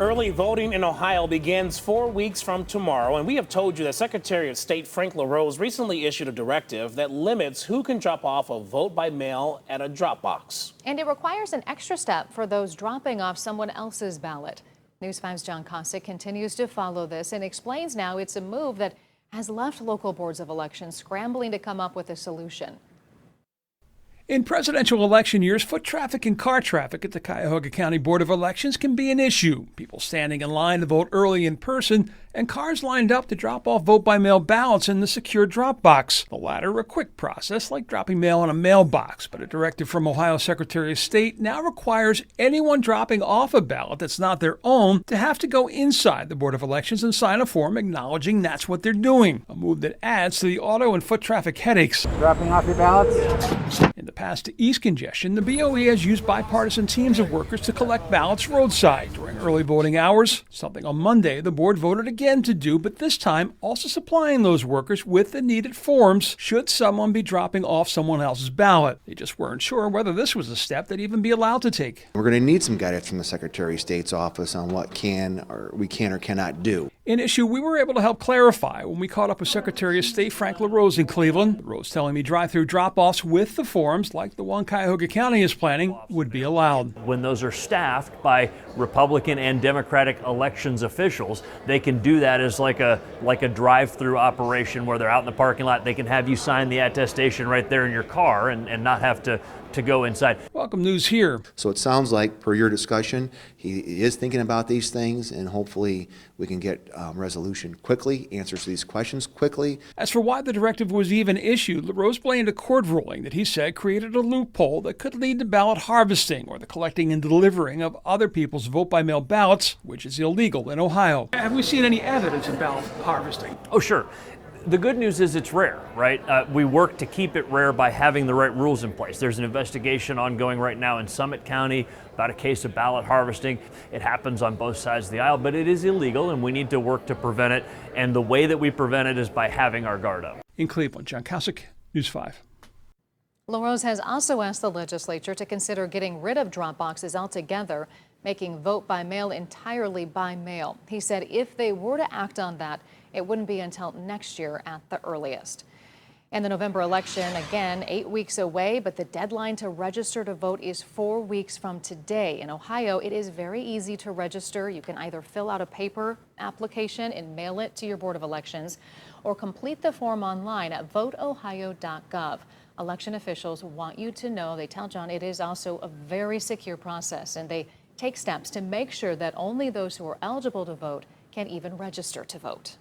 Early voting in Ohio begins 4 weeks from tomorrow, and we have told you that Secretary of State Frank LaRose recently issued a directive that limits who can drop off a vote by mail at a drop box. And it requires an extra step for those dropping off someone else's ballot. News 5's John Cossack continues to follow this and explains now it's a move that has left local boards of elections scrambling to come up with a solution. In presidential election years, foot traffic and car traffic at the Cuyahoga County Board of Elections can be an issue. People standing in line to vote early in person and cars lined up to drop off vote-by-mail ballots in the secure drop box. The latter a quick process like dropping mail in a mailbox, but a directive from Ohio Secretary of State now requires anyone dropping off a ballot that's not their own to have to go inside the Board of Elections and sign a form acknowledging that's what they're doing, a move that adds to the auto and foot traffic headaches. Dropping off your ballots? In the past to ease congestion, the BOE has used bipartisan teams of workers to collect ballots roadside during early voting hours, something on Monday the board voted again to do, but this time also supplying those workers with the needed forms should someone be dropping off someone else's ballot. They just weren't sure whether this was a step they'd even be allowed to take. We're going to need some guidance from the Secretary of State's office on what we can or cannot do. An issue we were able to help clarify when we caught up with Secretary of State Frank LaRose in Cleveland. LaRose telling me drive-through drop-offs with the forms, like the one Cuyahoga County is planning, would be allowed. When those are staffed by Republican and Democratic elections officials, they can do that as like a drive-through operation where they're out in the parking lot. They can have you sign the attestation right there in your car and not have to go inside. Welcome news here. So it sounds like, per your discussion, he is thinking about these things, and hopefully we can get resolution quickly, answers to these questions quickly. As for why the directive was even issued, LaRose blamed a court ruling that he said created a loophole that could lead to ballot harvesting or the collecting and delivering of other people's vote-by-mail ballots, which is illegal in Ohio. Have we seen any evidence of ballot harvesting? Oh, sure. The good news is it's rare, right? We work to keep it rare by having the right rules in place. There's an investigation ongoing right now in Summit County about a case of ballot harvesting. It happens on both sides of the aisle, but it is illegal and we need to work to prevent it. And the way that we prevent it is by having our guard up. In Cleveland, John Cossack, News 5. LaRose has also asked the legislature to consider getting rid of drop boxes altogether, making vote by mail entirely by mail. He said if they were to act on that, it wouldn't be until next year at the earliest. And the November election, again, 8 weeks away, but the deadline to register to vote is 4 weeks from today. In Ohio, it is very easy to register. You can either fill out a paper application and mail it to your Board of Elections or complete the form online at voteohio.gov. Election officials want you to know, they tell John, it is also a very secure process, and they take steps to make sure that only those who are eligible to vote can even register to vote.